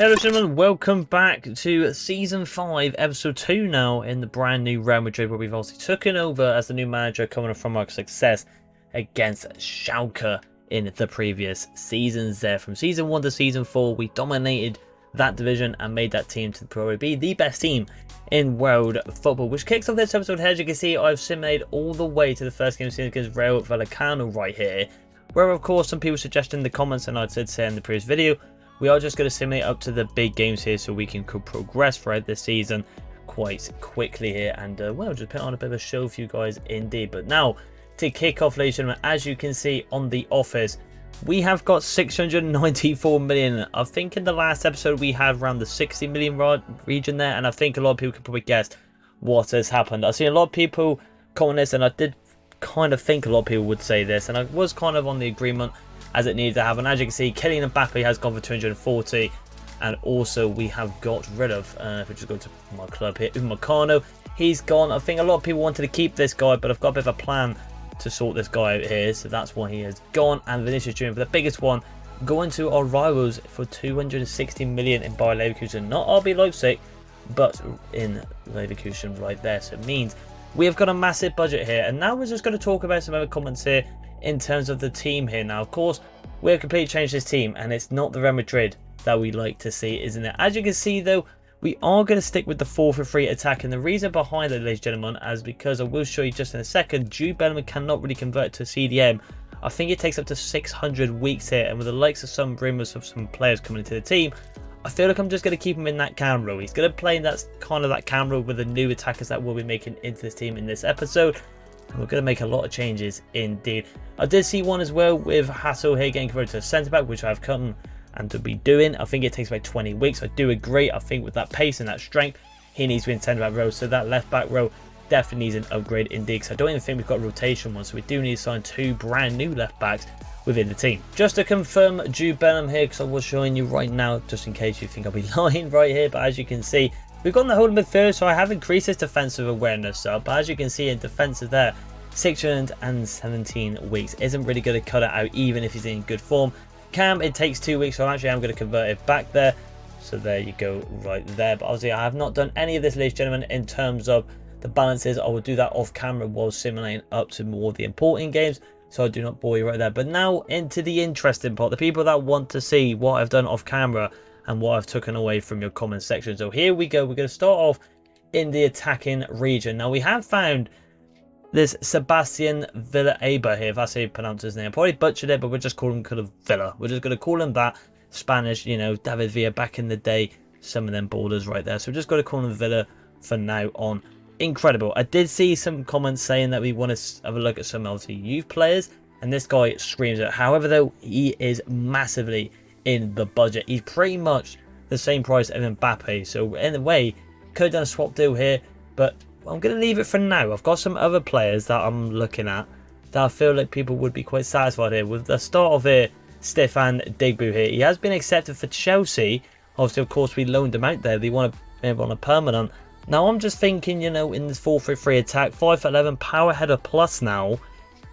Hello gentlemen, welcome back to Season 5, Episode 2 now in the brand new Real Madrid, where we've also taken over as the new manager coming from our success against Schalke in the previous seasons there. From Season 1 to Season 4, we dominated that division and made that team to probably be the best team in world football, which kicks off this episode here. As you can see, I've simulated all the way to the first game of the season against Real Vallecano right here, where of course some people suggested in the comments, and I did say in the previous video, we are just going to simulate up to the big games here so we can progress throughout this season quite quickly here. And well, just put on a bit of a show for you guys indeed. But now to kick off, ladies and gentlemen, as you can see on the office, we have got 694 million. I think in the last episode we had around the 60 million region there, and I think a lot of people can probably guess what has happened. I've seen a lot of people comment this, and I did kind of think a lot of people would say this, and I was kind of on the agreement as it needs to happen. As you can see, Kylian Mbappe has gone for 240, and also we have got rid of, if we just go to my club here, Upamecano, he's gone. I think a lot of people wanted to keep this guy, but I've got a bit of a plan to sort this guy out here, so that's why he has gone. And Vinicius Junior, for the biggest one, going to our rivals for 260 million in Bayer Leverkusen, not RB Leipzig, but in Leverkusen right there. So it means we have got a massive budget here, and now we're just going to talk about some other comments here in terms of the team here. Now, of course, we've completely changed this team, and it's not the Real Madrid that we like to see, isn't it? As you can see, though, we are going to stick with the 4-3 attack, and the reason behind it, ladies and gentlemen, is because I will show you just in a second, Jude Bellingham cannot really convert to CDM. I think it takes up to 600 weeks here, and with the likes of some rumours of some players coming into the team, I feel like I'm just going to keep him in that cam role. He's going to play in that kind of that cam role with the new attackers that we'll be making into this team in this episode. We're going to make a lot of changes indeed. I did see one as well with Hassel here getting converted to a centre-back, which I've come and to be doing. I think it takes about 20 weeks. I do agree. I think with that pace and that strength, he needs to be in centre-back row. So that left-back row definitely needs an upgrade indeed. Because I don't even think we've got a rotation one. So we do need to sign 2 brand new left-backs within the team. Just to confirm Jude Bellingham here, because I was showing you right now, just in case you think I'll be lying right here. But as you can see, we've got the whole midfield, so I have increased his defensive awareness up. But as you can see in defensive there, 617 weeks isn't really going to cut it out, even if he's in good form. Cam, it takes 2 weeks, so actually I'm going to convert it back there. So there you go, right there. But obviously I have not done any of this, ladies and gentlemen, in terms of the balances. I will do that off camera while simulating up to more of the important games, so I do not bore you right there. But now into the interesting part, the people that want to see what I've done off camera and what I've taken away from your comment section. So here we go. We're going to start off in the attacking region. Now we have found this Sebastian Villa-Aba here, if that's how you pronounce his name. I probably butchered it, but we're just calling him kind of Villa. We're just going to call him that. Spanish, you know, David Villa back in the day. Some of them borders right there. So we're just going to call him Villa for now on. Incredible. I did see some comments saying that we want to have a look at some obviously youth players, and this guy screams it. However, though, he is massively in the budget. He's pretty much the same price as Mbappe. So in a way, could have done a swap deal here, but I'm going to leave it for now. I've got some other players that I'm looking at that I feel like people would be quite satisfied here. With the start of here, Stefan Digbu here. He has been accepted for Chelsea. Obviously, of course, we loaned him out there. They want to have on a permanent. Now, I'm just thinking, you know, in this 4-3-3 attack, 5'11", power header plus now,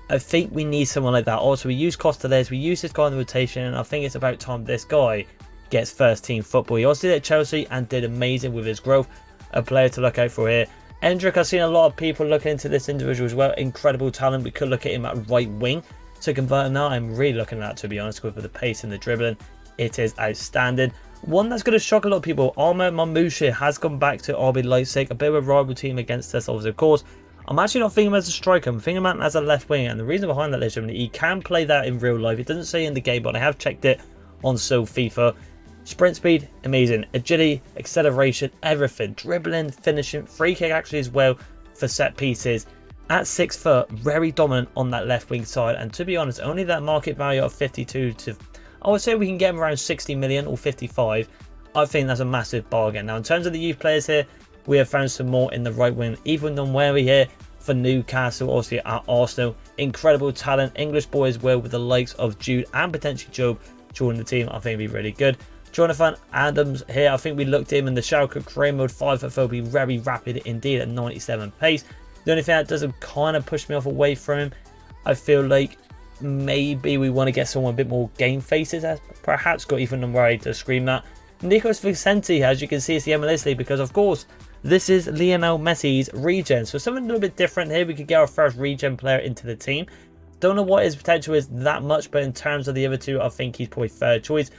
I think we need someone like that. Also, we use Costellers. We use this guy in the rotation, and I think it's about time this guy gets first-team football. He also did at Chelsea and did amazing with his growth. A player to look out for here. Endrick, I've seen a lot of people looking into this individual as well. Incredible talent. We could look at him at right wing to convert him now. I'm really looking at that, to be honest, with the pace and the dribbling. It is outstanding. One that's going to shock a lot of people, Armand Mamouche has gone back to RB Leipzig. A bit of a rival team against us, obviously, of course. I'm actually not thinking him as a striker. I'm thinking him as a left wing. And the reason behind that is he can play that in real life. It doesn't say in the game, but I have checked it on FIFA. Sprint speed, amazing. Agility, acceleration, everything. Dribbling, finishing, free kick actually as well for set pieces. At 6 foot, very dominant on that left wing side. And to be honest, only that market value of 52 to, I would say we can get him around 60 million or 55. I think that's a massive bargain. Now, in terms of the youth players here, we have found some more in the right wing. Even Nonweri here for Newcastle, obviously at Arsenal. Incredible talent. English boy as well, with the likes of Jude and potentially Job joining the team. I think it'd be really good. Jonathan Adams here, I think we looked at him in the Schalke career mode, 5'4", be very rapid indeed at 97 pace. The only thing that doesn't kind of push me off away from him, I feel like maybe we want to get someone a bit more game faces, as perhaps got even Nonweri to scream that. Nicolas Vicente, as you can see, is the MLS League because, of course, this is Lionel Messi's regen. So something a little bit different here. We could get our first regen player into the team. Don't know what his potential is that much, but in terms of the other two, I think he's probably third choice.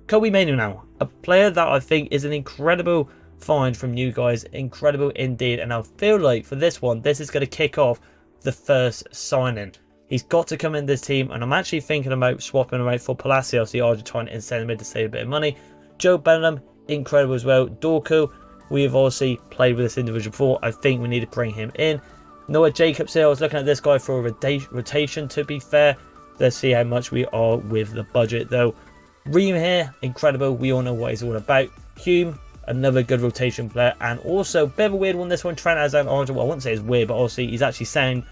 Kobe Mainu now, a player that I think is an incredible find from you guys. Incredible indeed. And I feel like for this one, this is going to kick off the first signing. He's got to come in this team, and I'm actually thinking about swapping him out for Palacios, the Argentine instead mid, to save a bit of money. Joe Bellingham, incredible as well. Dorku, we have obviously played with this individual before. I think we need to bring him in. Noah Jacobs here. I was looking at this guy for a rotation, to be fair. Let's see how much we are with the budget, though. Ream here, incredible. We all know what he's all about. Hume, another good rotation player. And also, bit of a weird one, this one. Trent Alexander-Arnold. Well, I wouldn't say it's weird, but obviously he's actually signed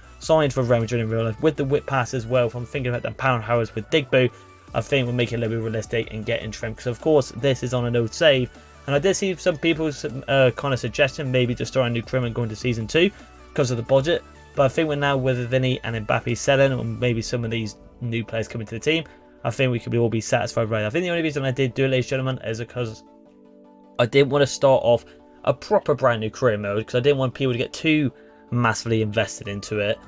for Real Madrid in real life with the whip pass as well. If I'm thinking about the powerhouse with Digbo, I think we'll make it a little bit realistic and get in Trent, because of course this is on a no save. And I did see some people kind of suggesting maybe just starting a new Crim and going to season 2 because of the budget. But I think we're now with Vinny and Mbappe selling, or maybe some of these new players coming to the team, I think we could all be satisfied right. I think the only reason I did do it, ladies and gentlemen, is because I didn't want to start off a proper brand new career mode, because I didn't want people to get too massively invested into it.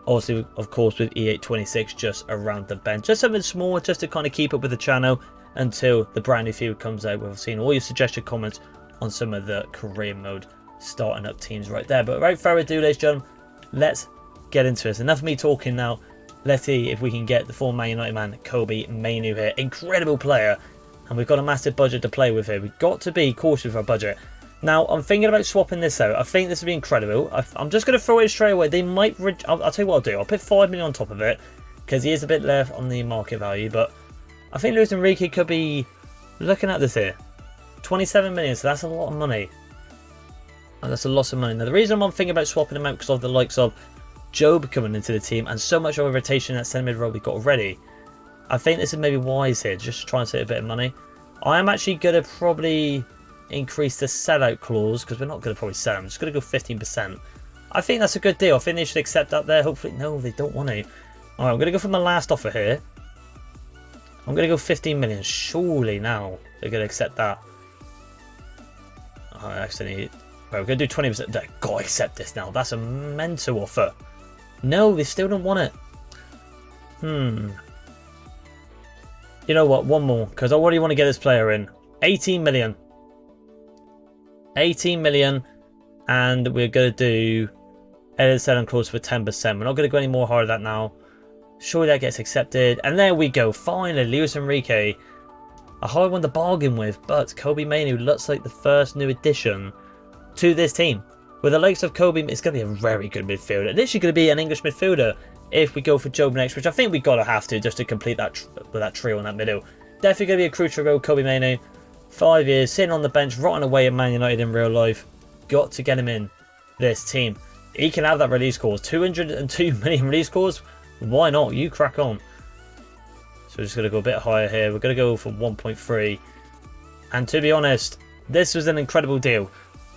Also, of course, with E826 just around the bench, just something small, just to kind of keep up with the channel until the brand new field comes out. We've seen all your suggested comments on some of the career mode starting up teams right there. But without further ado, ladies and gentlemen, let's get into this. Enough of me talking now. Let's see if we can get the former Man United man Kobe Mainu here. Incredible player, and we've got a massive budget to play with here. We've got to be cautious with our budget. Now, I'm thinking about swapping this out. I think this would be incredible. I'm just going to throw it straight away. They might... I'll tell you what I'll do. I'll put 5 million on top of it, because he is a bit left on the market value. But I think Luis Enrique could be... Looking at this here. 27 million, so that's a lot of money. And that's a lot of money. Now, the reason I'm thinking about swapping him out because of the likes of Job coming into the team and so much of a rotation at centre mid role we've got already. I think this is maybe wise here, just to try and save a bit of money. I am actually going to probably increase the sellout clause, because we're not going to probably sell them. I'm just going to go 15%. I think that's a good deal. I think they should accept that there. Hopefully, no, they don't want to. All right, I'm going to go for my last offer here. I'm going to go 15 million. Surely now they're going to accept that. I actually need... Right, we're going to do 20%. They've got to accept this now. That's a mental offer. No, they still don't want it. You know what? One more, because I already want to get this player in. 18 million. 18 million, and we're going to do edit selling clause for 10%. We're not going to go any more hard at that now. Surely that gets accepted. And there we go. Finally, Luis Enrique. A hard one to bargain with, but Kobe Mainu looks like the first new addition to this team. With the likes of Kobe, it's going to be a very good midfielder. Literally going to be an English midfielder if we go for Job next, which I think we've got to have to just to complete that with that trio in that middle. Definitely going to be a crucial role, Kobe Mainu. 5 years, sitting on the bench, rotting away at Man United in real life. Got to get him in this team. He can have that release clause. 202 million release clause. Why not? You crack on. So we're just going to go a bit higher here. We're going to go for 1.3. And to be honest, this was an incredible deal.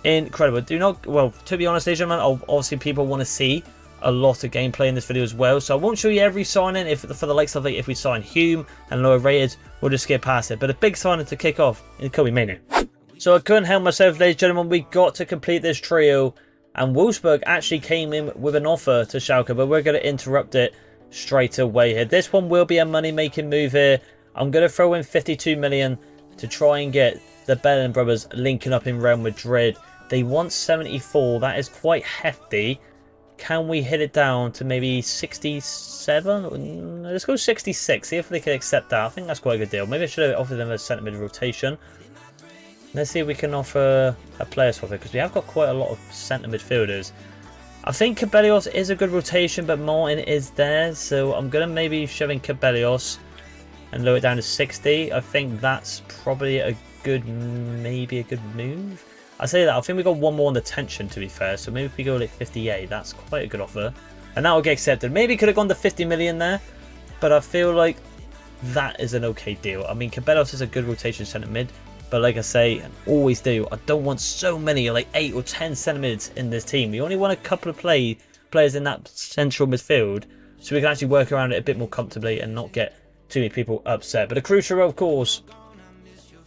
Incredible. Do not... Well, to be honest, ladies and gentlemen, obviously people want to see a lot of gameplay in this video as well, so I won't show you every signing. If for the likes of it, if we sign Hume and lower rated, we'll just skip past it. But a big signing to kick off is Kobe Mainu. So I couldn't help myself, ladies and gentlemen. We got to complete this trio, and Wolfsburg actually came in with an offer to Schalke, but we're going to interrupt it straight away here. This one will be a money-making move here. I'm going to throw in 52 million to try and get the Bellingham brothers linking up in Real Madrid. They want 74. That is quite hefty. Can we hit it down to maybe 67? Let's go 66. See if they can accept that. I think that's quite a good deal. Maybe I should have offered them a centre mid rotation. Let's see if we can offer a player swap, because we have got quite a lot of centre midfielders. I think Cabellos is a good rotation, but Martin is there. So I'm going to maybe shove in Cabellos and lower it down to 60. I think that's probably a good, maybe a good move. I say that, I think we got one more on the tension, to be fair, so maybe if we go like 58, that's quite a good offer. And that will get accepted. Maybe could have gone to 50 million there, but I feel like that is an okay deal. I mean, Cabellos is a good rotation centre mid, but like I say, and always do, I don't want so many, like 8 or 10 centre mids in this team. We only want a couple of players in that central midfield, so we can actually work around it a bit more comfortably and not get too many people upset. But a crucial role, of course,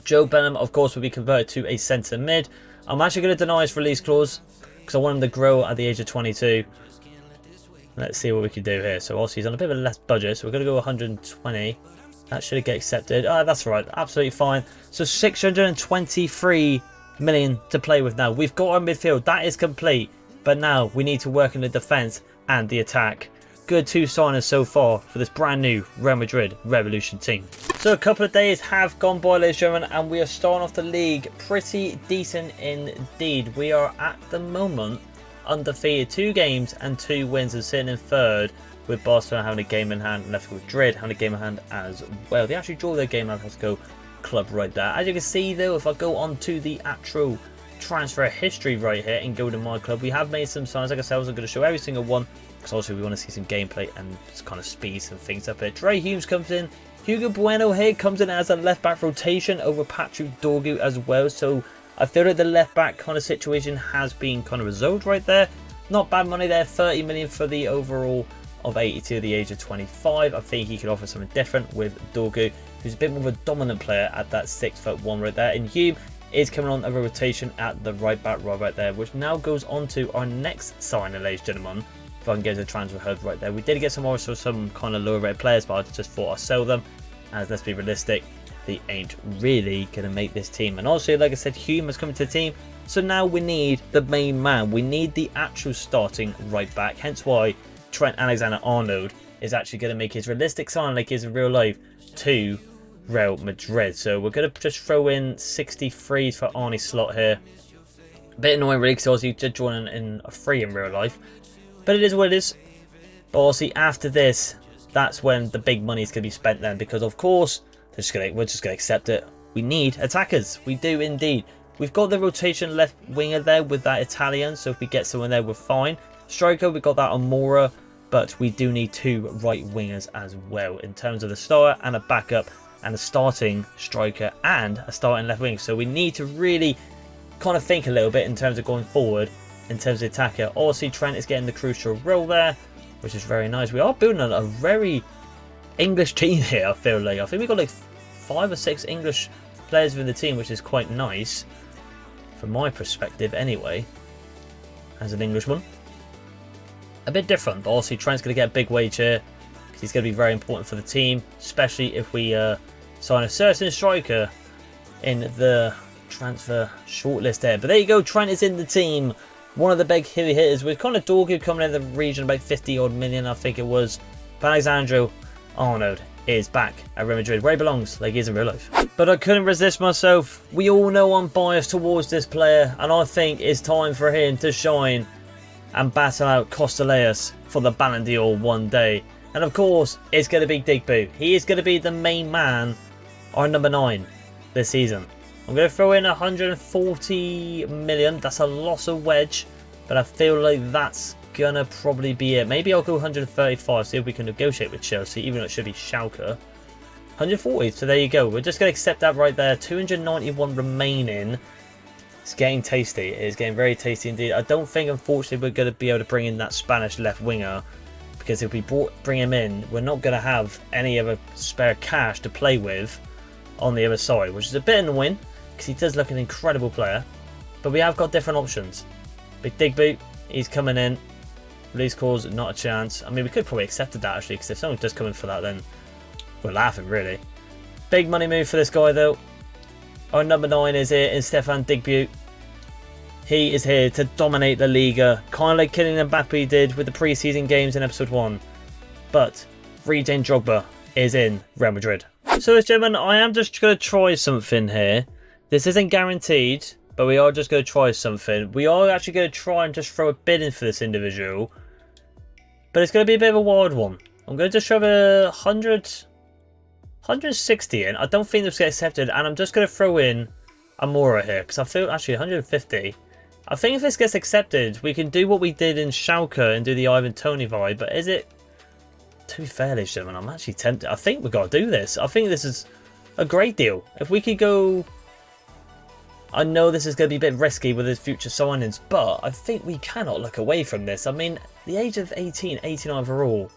Joe Benham, of course, will be converted to a centre mid. I'm actually going to deny his release clause because I want him to grow at the age of 22. Let's see what we can do here. So obviously he's on a bit of a less budget, so we're going to go 120. That should get accepted. Oh, that's right. Absolutely fine. So 623 million to play with now. We've got our midfield. That is complete. But now we need to work in the defence and the attack. Good 2 signings so far for this brand new Real Madrid Revolution team. So a couple of days have gone by, ladies and gentlemen, and we are starting off the league pretty decent indeed. We are at the moment undefeated, 2 games and 2 wins, and sitting in 3rd, with Barcelona having a game in hand and Atletico Madrid having a game in hand as well. They actually draw their game at Atletico Club right there. As you can see though, if I go on to the actual transfer history right here and go to my club, we have made some signs. Like I said, I wasn't going to show every single one because also we want to see some gameplay and just kind of speed some things up here. Dre Humes comes in. Hugo Bueno here comes in as a left back rotation over Patrick Dorgu as well. So I feel like the left back kind of situation has been kind of resolved right there. Not bad money there, 30 million for the overall of 82 at the age of 25. I think he could offer something different with Dorgu, who's a bit more of a dominant player at that 6'1" right there. And Hume is coming on a rotation at the right back right there, which now goes on to our next signing, ladies and gentlemen. If I can get to the transfer hub right there. We did get some also some kind of lower rate players, but I just thought I'd sell them, as let's be realistic, they ain't really going to make this team. And also, like I said, Hume has come to the team, so now we need the main man. We need the actual starting right back, hence why Trent Alexander-Arnold is actually going to make his realistic sign like he is in real life to Real Madrid. So we're going to just throw in 63 for Arnie Slot here. A bit annoying really, because obviously he did join in a free in real life, but it is what it is. But obviously after this, that's when the big money is going to be spent then, because of course we're just going to accept it. We need attackers. We do indeed. We've got the rotation left winger there with that Italian, so if we get someone there, we're fine. Striker, we've got that on Mora, but we do need 2 right wingers as well in terms of the starter and a backup and a starting striker and a starting left wing. So we need to really kind of think a little bit in terms of going forward in terms of attacker. Obviously Trent is getting the crucial role there, which is very nice. We are building a very English team here, I feel like. I think we've got like 5 or 6 English players within the team, which is quite nice from my perspective anyway, as an Englishman. A bit different, but obviously Trent's going to get a big wage here because he's going to be very important for the team, especially if we sign a certain striker in the transfer shortlist there. But there you go, Trent is in the team. One of the big heavy hitters with kind of Dorgu coming in the region about 50 odd million, I think it was. But Alexandro Arnold is back at Real Madrid, where he belongs, like he is in real life. But I couldn't resist myself. We all know I'm biased towards this player, and I think it's time for him to shine and battle out Costaleas for the Ballon d'Or one day. And of course, it's going to be Digbu. He is going to be the main man, our number 9 this season. I'm going to throw in 140 million. That's a loss of wedge, but I feel like that's going to probably be it. Maybe I'll go 135, see if we can negotiate with Chelsea, even though it should be Schalke. 140, so there you go. We're just going to accept that right there. 291 remaining. It's getting tasty. It is getting very tasty indeed. I don't think, unfortunately, we're going to be able to bring in that Spanish left winger, because if we bring him in, we're not going to have any other spare cash to play with on the other side, which is a bit annoying, because he does look an incredible player. But we have got different options. Big Digby, he's coming in. Release clause, not a chance. I mean, we could probably accept that actually, because if someone does come in for that, then we're laughing really. Big money move for this guy though. Our number 9 is here in Stefan Digbu. He is here to dominate the Liga, kind of like Kylian Mbappe did with the pre-season games in episode 1. But Regen Drogba is in Real Madrid. So, ladies and gentlemen, I am just going to try something here. This isn't guaranteed, but we are just going to try something. We are actually going to try and just throw a bid in for this individual. But it's going to be a bit of a wild one. I'm going to just throw a 160 in. I don't think this gets accepted. And I'm just going to throw in Amora here, because I feel actually 150. I think if this gets accepted, we can do what we did in Schalke and do the Ivan Toney vibe. But is it... To be fair, ladies and gentlemen, I'm actually tempted. I think we've got to do this. I think this is a great deal. If we could go... I know this is going to be a bit risky with his future signings, but I think we cannot look away from this. I mean, the age of 18, 89 overall.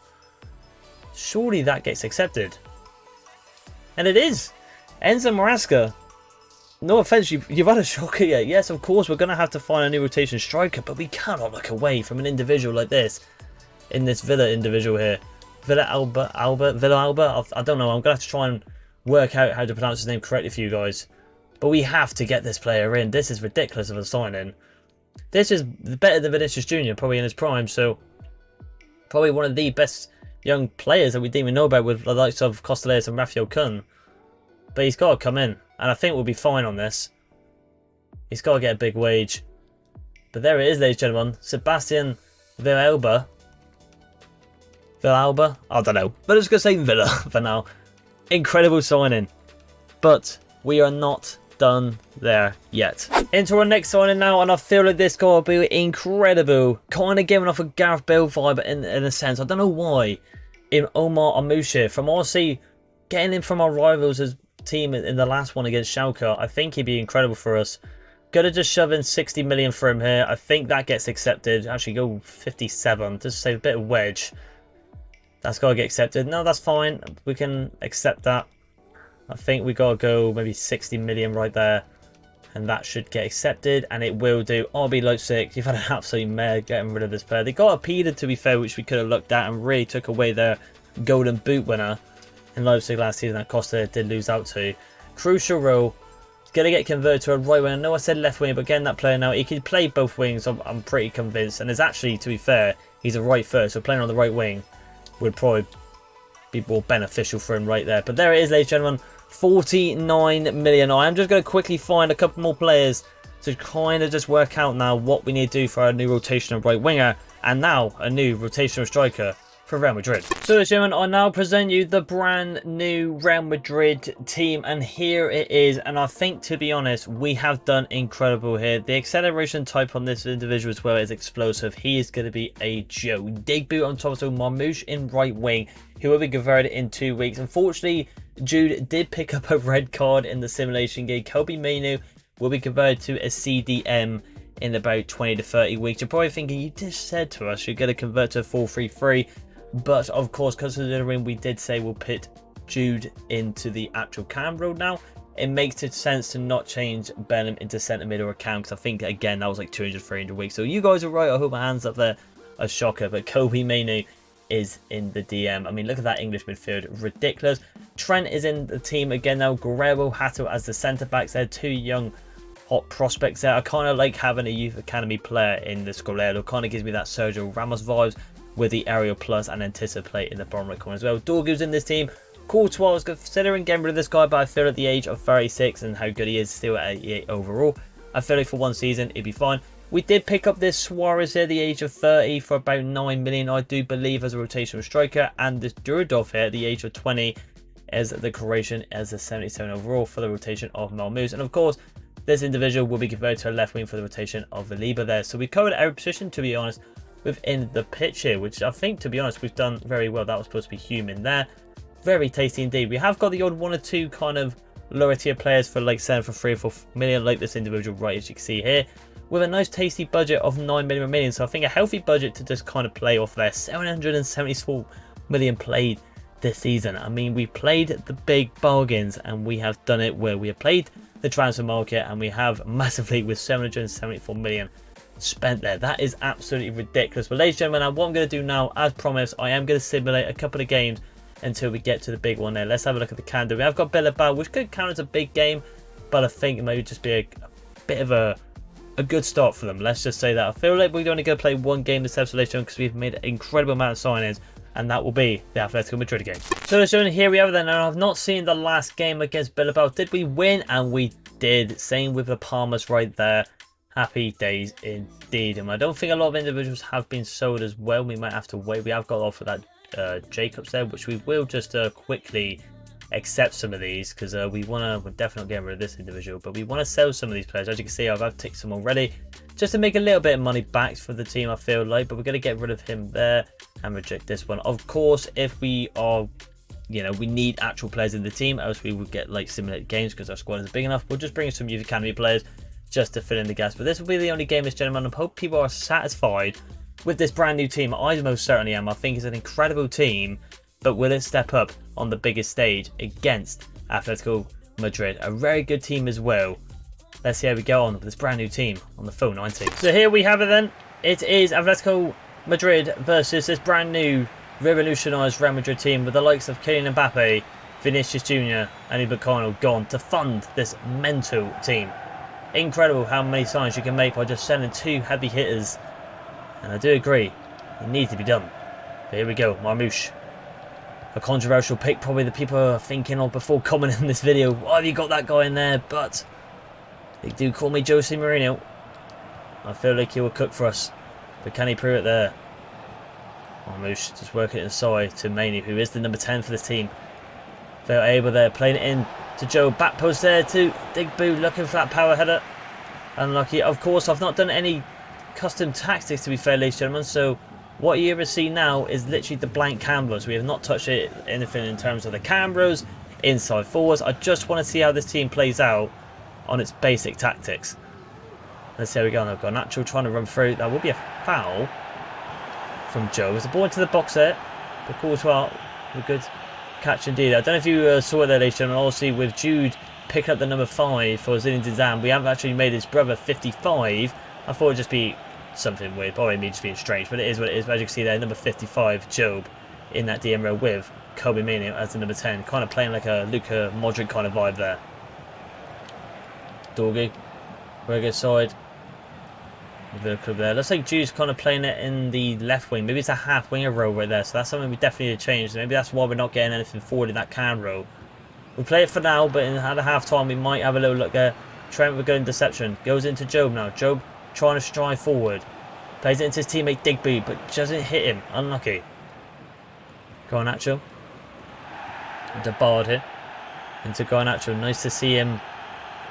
Surely that gets accepted. And it is. Enzo Maresca no offense, you've had a shocker yet. Yes, of course, we're going to have to find a new rotation striker, but we cannot look away from an individual like this in this Villa individual here. Villa Alba. I don't know. I'm going to have to try and work out how to pronounce his name correctly for you guys. But we have to get this player in. This is ridiculous of a signing. This is better than Vinicius Jr., probably in his prime, so probably one of the best young players that we didn't even know about with the likes of Costellas and Rafael Kun. But he's got to come in, and I think we'll be fine on this. He's got to get a big wage. But there it is, ladies and gentlemen. Sebastian Villalba. Villalba? I don't know. But I'm just going to say Villa for now. Incredible signing. But we are not done there yet. Into our next signing now, and I feel like this guy will be incredible. Kind of giving off a Gareth Bale vibe in a sense. I don't know why. In Omar Amushir from RC, getting him from our rivals as team in the last one against Schalke, I think he'd be incredible for us. Gonna just shove in 60 million for him here. I think that gets accepted. Actually, go 57. Just save a bit of wedge. That's got to get accepted. No, that's fine. We can accept that. I think we got to go maybe 60 million right there. And that should get accepted. And it will do. RB Leipzig, you've had an absolute mare getting rid of this player. They got a Peter, to be fair, which we could have looked at and really took away their golden boot winner in Leipzig last season that Costa did lose out to. Crucial role. He's going to get converted to a right wing. I know I said left wing, but getting that player now, he can play both wings. I'm pretty convinced. And it's actually, to be fair, he's a right foot. So playing on the right wing would probably be more beneficial for him right there. But there it is, ladies and gentlemen. 49 million. I am just going to quickly find a couple more players to kind of just work out now what we need to do for our new rotational right winger. And now a new rotational striker for Real Madrid. So, ladies and gentlemen, I now present you the brand new Real Madrid team, and here it is. And I think, to be honest, we have done incredible here. The acceleration type on this individual as well is explosive. He is going to be a joke. Dig boot on top, so Marmoush in right wing, who will be converted in 2 weeks. Unfortunately, Jude did pick up a red card in the simulation game. Kobe Mainu will be converted to a CDM in about 20 to 30 weeks. You're probably thinking, you just said to us you're going to convert to a 4-3-3. But of course, considering we did say we'll put Jude into the actual cam role now, it makes it sense to not change Bellum into centre mid or a cam, because I think, again, that was like 200, 300 weeks. So you guys are right. I hope my hands up there. A shocker. But Kobe Mainu is in the DM. I mean, look at that English midfield. Ridiculous. Trent is in the team again now. Guerrero, Hato as the centre backs. They're two young hot prospects there. I kind of like having a youth academy player in the Scolero. Kind of gives me that Sergio Ramos vibes, with the aerial plus and anticipate in the bottom right corner as well. Dorgu's in this team. Courtois, I was considering getting rid of this guy, but I feel at the age of 36 and how good he is still at 88 overall, I feel like for one season it'd be fine. We did pick up this Suarez here at the age of 30 for about 9 million, I do believe, as a rotational striker, and this Durodov here at the age of 20 as the Croatian as a 77 overall for the rotation of Malmuz. And of course, this individual will be converted to a left wing for the rotation of Valiba there. So we covered every position, to be honest, within the pitch here, which I think, to be honest, we've done very well. That was supposed to be human there. Very tasty indeed. We have got the odd 1 or 2 kind of lower tier players for like selling for 3 or 4 million, like this individual right, as you can see here, with a nice tasty budget of 9 million remaining. So I think a healthy budget to just kind of play off there. 774 million played this season. I mean, we played the big bargains, and we have done it where we have played the transfer market, and we have massively with 774 million spent there. That is absolutely ridiculous. But ladies and gentlemen, what I'm going to do now, as promised, I am going to simulate a couple of games until we get to the big one there. Let's have a look at the calendar. We have got Bilbao, which could count as a big game, but I think it may just be a bit of a good start for them. Let's just say that. I feel like we're only going to play one game this episode later on, because we've made an incredible amount of signings, and that will be the Atletico Madrid game. So ladies and gentlemen, here we are then. Now, I've not seen the last game against Bilbao. Did we win? And we did. Same with the Palmers right there. Happy days indeed. And I don't think a lot of individuals have been sold as well. We might have to wait. We have got off of that Jacobs there, which we will just quickly accept some of these, because we're definitely not getting rid of this individual, but we want to sell some of these players. As you can see, I've ticked some already, just to make a little bit of money back for the team, I feel like. But we're going to get rid of him there and reject this one. Of course, if we are, we need actual players in the team, else we would get like simulated games, because our squad isn't big enough. We'll just bring some youth academy players just to fill in the gaps. But this will be the only game, gentlemen. I hope people are satisfied with this brand new team. I most certainly am. I think it's an incredible team, but will it step up on the biggest stage against Atletico Madrid? A very good team as well. Let's see how we go on with this brand new team on the phone 19. So here we have it then. It is Atletico Madrid versus this brand new revolutionised Real Madrid team with the likes of Kylian Mbappe, Vinicius Jr. and Ibukano gone to fund this mental team. Incredible how many signs you can make by just sending 2 heavy hitters. And I do agree, it needs to be done. But here we go, Marmoush. A controversial pick, probably the people are thinking of before commenting in this video. Why have you got that guy in there? But they do call me Jose Mourinho. I feel like he will cook for us. But can he prove it there? Marmoush just working it inside to Mainoo, who is the number 10 for this team. They're able there, playing it in to Joe. Back post there to Digbu, looking for that power header. Unlucky. Of course, I've not done any custom tactics, to be fair, ladies and gentlemen. So what you ever see now is literally the blank canvas. We have not touched anything in terms of the cameras, inside forwards. I just want to see how this team plays out on its basic tactics. Let's see how we go. I've got Nacho trying to run through. That will be a foul from Joe. There's a ball into the box there. But Courtois, a good catch indeed. I don't know if you saw it there, ladies and gentlemen. Obviously, with Jude picking up the number 5 for Zinedine Zidane, we haven't actually made his brother 55. I thought it would just be something weird, probably me just being strange, but it is what it is. But as you can see there, number 55, Job, in that DM row with Kobe Mainoo as the number 10, kind of playing like a Luka Modric kind of vibe there. Dorgu, very good side. There. Looks like Jude's kind of playing it in the left wing. Maybe it's a half winger role right there, so that's something we definitely need to change. Maybe that's why we're not getting anything forward in that cam row. We'll play it for now, but at the half time we might have a little look there. Trent with a good interception. Goes into Job now. Job trying to stride forward. Plays it into his teammate Digby, but doesn't hit him. Unlucky. Garnacho. Into Bard here. Into Garnacho. Nice to see him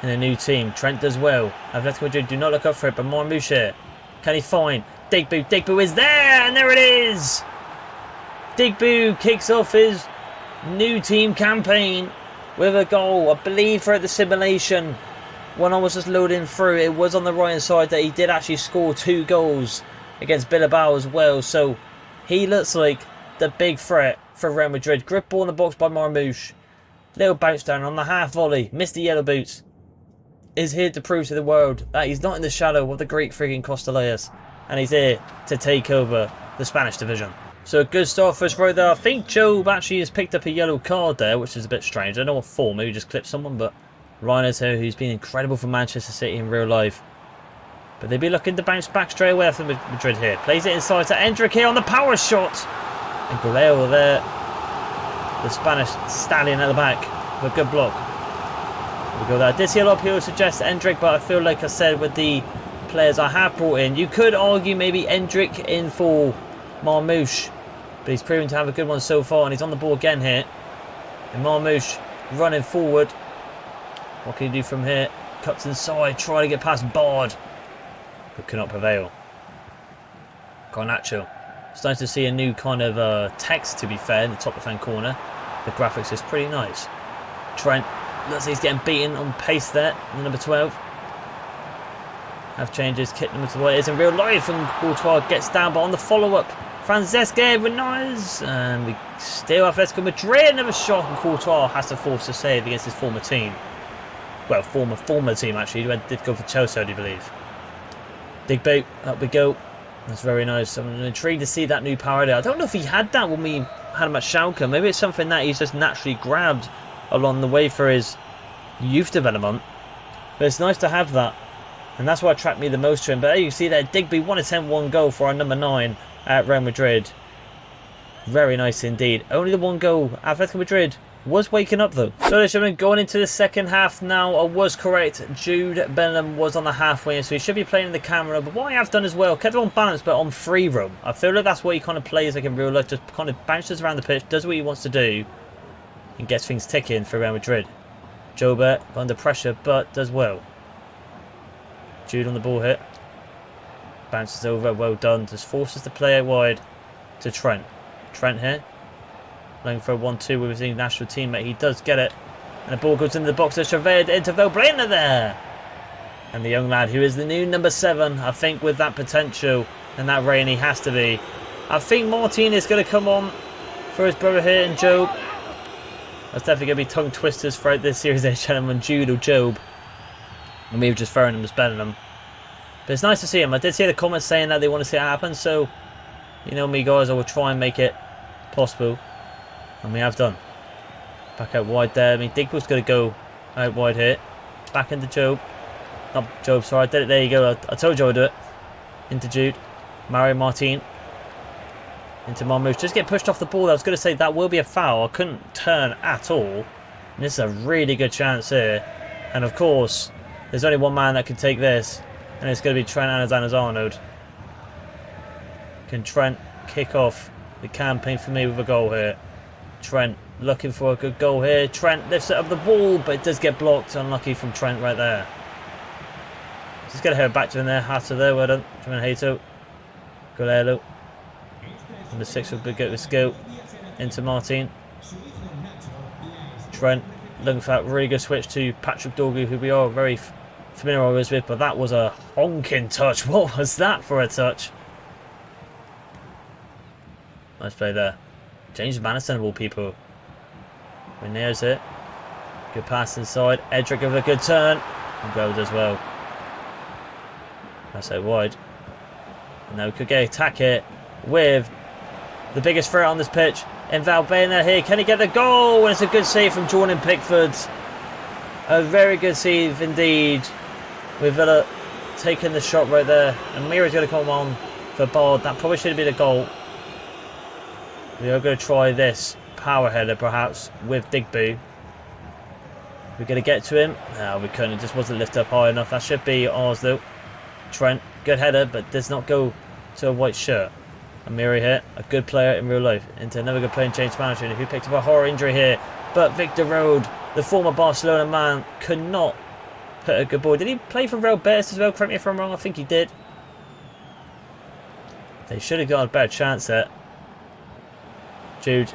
in a new team. Trent does well. Atletico Madrid do not look up for it, but Marmoush here. Can he find Digby? Digby is there, and there it is! Digby kicks off his new team campaign with a goal. I believe throughout the simulation, when I was just loading through, it was on the right hand side that he did actually score 2 goals against Bilbao as well. So he looks like the big threat for Real Madrid. Grip ball in the box by Marmoush. Little bounce down on the half volley. Missed the yellow boots. Is here to prove to the world that he's not in the shadow of the Greek freaking Costaleas, and he's here to take over the Spanish division. So a good start for us right there. I think Job actually has picked up a yellow card there, which is a bit strange. I don't know what for, maybe just clipped someone, but Reiner's here, who's been incredible for Manchester City in real life. But they'll be looking to bounce back straight away after Madrid here. Plays it inside to Endrick here on the power shot. And Galeo there, the Spanish stallion at the back with a good block. We go there. I did see a lot of people suggest Endrick, but I feel like I said with the players I have brought in, you could argue maybe Endrick in for Marmoush, but he's proven to have a good one so far, and he's on the ball again here. And Marmoush running forward. What can he do from here? Cuts inside, try to get past Bard, but cannot prevail. Garnacho. It's nice to see a new kind of text, to be fair, in the top left-hand corner. The graphics is pretty nice. Trent. Looks like he's getting beaten on pace there, the number 12. Have changes, kick them to what it is in real life, and Courtois gets down, but on the follow-up, Francesca Renaz, and we still have Atletico Madrid, another shot, and Courtois has to force a save against his former team. Well, former team actually, he did go for Chelsea, I do believe. Digby, up we go. That's very nice. I'm intrigued to see that new power there. I don't know if he had that when we had him at Schalke. Maybe it's something that he's just naturally grabbed along the way for his youth development, but it's nice to have that, and that's what attracted me the most to him. But there you see there, Digby 1 attempt 1 goal for our number 9 at Real Madrid. Very nice indeed. Only the 1 goal. Atletico Madrid was waking up though. So ladies and gentlemen, going into the second half now, I was correct. Jude Bellingham was on the half wing, so he should be playing in the camera. But what I have done as well, kept it on balance, but on free roam. I feel like that's what he kind of plays like in real life, just kind of bounces around the pitch, does what he wants to do, and gets things ticking for Real Madrid. Jobert under pressure, but does well. Jude on the ball hit. Bounces over, well done. Just forces the play out wide to Trent. Trent here. Looking for a 1-2 with his national teammate. He does get it. And the ball goes into the box to Chavez into Valbuena there. And the young lad who is the new number 7, I think with that potential and that reign he has to be. I think Martin is going to come on for his brother here and Job. That's definitely going to be tongue twisters throughout this series there, gentlemen. Jude or Job. And we were just throwing them, spelling them. But it's nice to see them. I did see the comments saying that they want to see it happen. So, you know me, guys, I will try and make it possible. And we have done. Back out wide there. I mean, Digbell's going to go out wide here. Back into Job. Not Job, sorry. I did it. There you go. I told you I would do it. Into Jude. Mario Martin. Into Marmouche. Just get pushed off the ball. I was going to say that will be a foul. I couldn't turn at all. And this is a really good chance here. And of course, there's only one man that can take this. And it's going to be Trent Alexander-Arnold. Can Trent kick off the campaign for me with a goal here? Trent looking for a good goal here. Trent lifts it up the ball, but it does get blocked. Unlucky from Trent right there. Just going to head back to in there. Hatter there. Well done. Tremaine Hato. Golelo. Number 6 will be good with skill. Into Martin. Trent looking for that really good switch to Patrick Dorgu, who we are very familiar with, but that was a honking touch. What was that for a touch? Nice play there. James Madison of all people. Rainier's it. Good pass inside. Edric with a good turn. And goal as well. That's out wide. And now we could get attack it with the biggest threat on this pitch in Valbuena here. Can he get the goal? And it's a good save from Jordan Pickford. A very good save indeed. With Villa taking the shot right there. And Mira's going to come on for Bard. That probably should have been a goal. We are going to try this power header perhaps with Digby. We're going to get to him. No, we couldn't. It just wasn't lifted up high enough. That should be ours though. Trent, good header, but does not go to a white shirt. Amiri here, a good player in real life, into another good player in James Madison, who picked up a horror injury here. But Victor Road, the former Barcelona man, could not put a good ball. Did he play for Real Betis as well? Correct me if I'm wrong. I think he did. They should have got a better chance there. Jude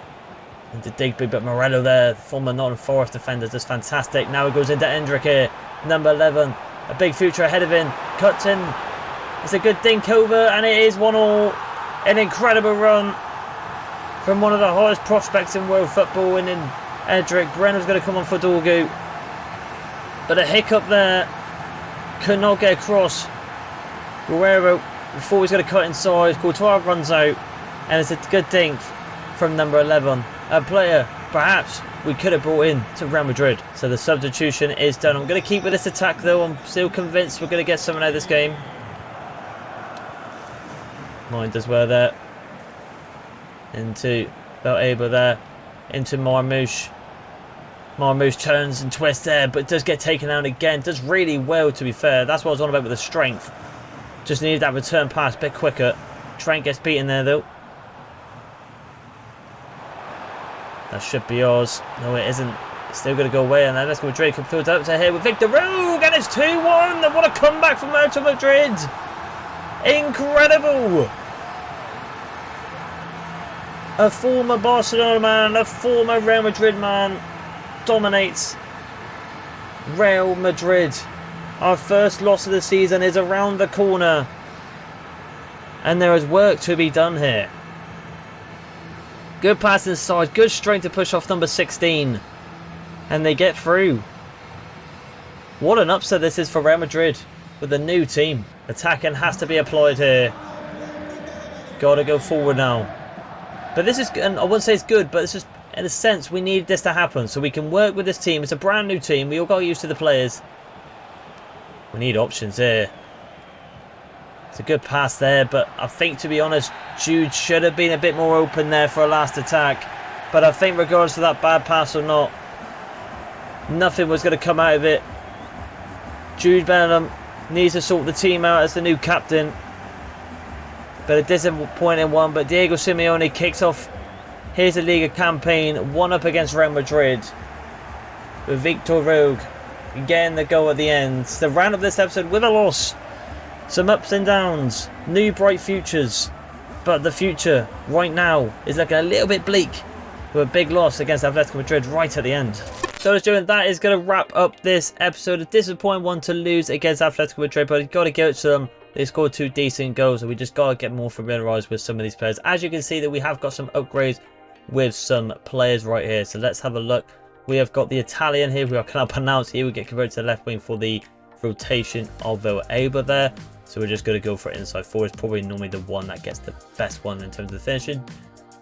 into Digby, but Morello there, the former Nottingham Forest defender, just fantastic. Now it goes into Endrick here, number 11. A big future ahead of him. Cuts in. It's a good dink over, and it is 1-1. An incredible run from one of the highest prospects in world football, and in Edric. Brenner's going to come on for Dorgu. But a hiccup there. Could not get across. Guerrero, before he's going to cut inside. Courtois runs out, and it's a good dink from number 11. A player, perhaps, we could have brought in to Real Madrid. So the substitution is done. I'm going to keep with this attack, though. I'm still convinced we're going to get something out of this game. Mind as well there. Into Beltable there. Into Marmouche. Marmouche turns and twists there, but does get taken out again. Does really well, to be fair. That's what I was on about with the strength. Just needed that return pass a bit quicker. Trent gets beaten there, though. That should be ours. No, it isn't. It's still going to go away, and then let's go Madrid. Can field up to here with Victor Rogue, and it's 2-1. What a comeback from Real Madrid! Incredible! A former Barcelona man, a former Real Madrid man, dominates Real Madrid. Our first loss of the season is around the corner, and there is work to be done here. Good pass inside, good strength to push off number 16, and they get through. What an upset this is for Real Madrid with a new team. Attacking has to be applied here. Got to go forward now. But this is, and I wouldn't say it's good, but it's just, in a sense, we need this to happen so we can work with this team. It's a brand new team. We all got used to the players. We need options here. It's a good pass there, but I think, to be honest, Jude should have been a bit more open there for a last attack. But I think regardless of that bad pass or not, nothing was going to come out of it. Jude Bellingham needs to sort the team out as the new captain. But a disappointing one. But Diego Simeone kicks off his La Liga campaign, 1-up against Real Madrid, with Victor Rogue getting the goal at the end. It's the round of this episode with a loss. Some ups and downs, new bright futures, but the future right now is looking a little bit bleak with a big loss against Atletico Madrid right at the end. So as doing that is going to wrap up this episode. A disappointing one to lose against Atletico Madrid, but you've got to give it to them. They scored 2 decent goals, and we just got to get more familiarised with some of these players. As you can see, that we have got some upgrades with some players right here. So let's have a look. We have got the Italian here, who I cannot pronounce. He will get converted to the left wing for the rotation available there. So we're just going to go for inside forward. It's probably normally the one that gets the best one in terms of the finishing.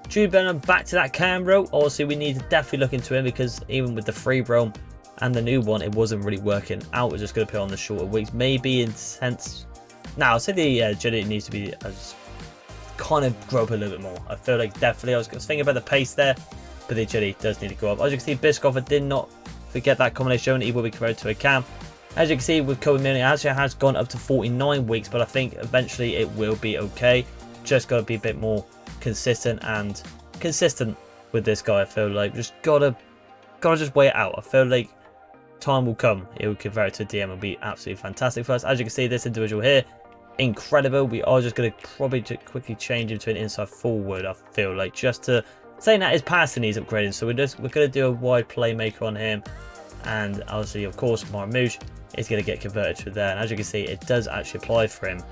Jude Bellingham back to that cam role. Obviously, we need to definitely look into him because even with the free roam and the new one, it wasn't really working out. We're just going to put on the shorter weeks. Maybe intense. Now, I'll say the agility needs to be kind of grow up a little bit more. I feel like definitely I was thinking about the pace there, but the agility does need to go up. As you can see, Biscoff, I did not forget that combination. He will be converted to a cam. As you can see, with Kobe Mino, actually has gone up to 49 weeks, but I think eventually it will be okay. Just got to be a bit more consistent with this guy. I feel like just gotta just wait it out. I feel like time will come. It will convert to a DM. Will be absolutely fantastic for us. As you can see, this individual here, incredible. We are just going to probably quickly change him to an inside forward. I feel like just to saying that his passing needs upgrading. So we're going to do a wide playmaker on him, and obviously, of course, Marmouche is going to get converted to there. And as you can see, it does actually apply for him.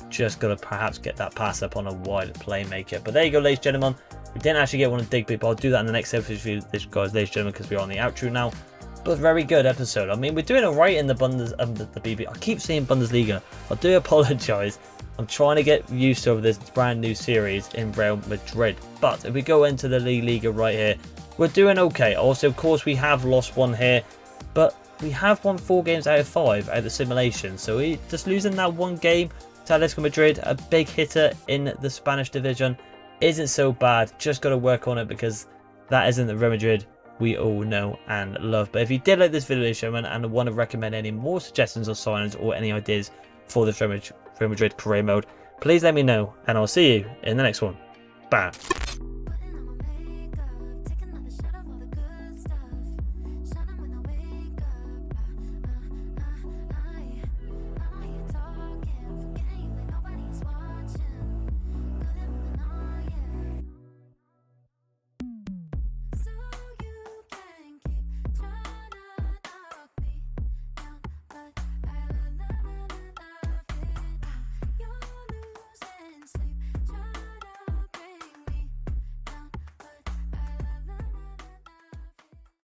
Just got to perhaps get that pass up on a wide playmaker. But there you go, ladies and gentlemen. We didn't actually get one of Digby, but I'll do that in the next episode for this, guys, ladies and gentlemen, because we're on the outro now. But very good episode. I mean, we're doing alright in the the BB. I keep saying Bundesliga. I do apologise. I'm trying to get used to this brand new series in Real Madrid. But if we go into the Liga right here, we're doing okay. Also, of course, we have lost one here, but we have won 4 games out of 5 out of the simulation. So we just losing that one game to Atletico Madrid, a big hitter in the Spanish division, isn't so bad. Just got to work on it because that isn't the Real Madrid we all know and love. But if you did like this video, gentlemen, and want to recommend any more suggestions or signings or any ideas for this Real Madrid career mode, please let me know, and I'll see you in the next one. Bye.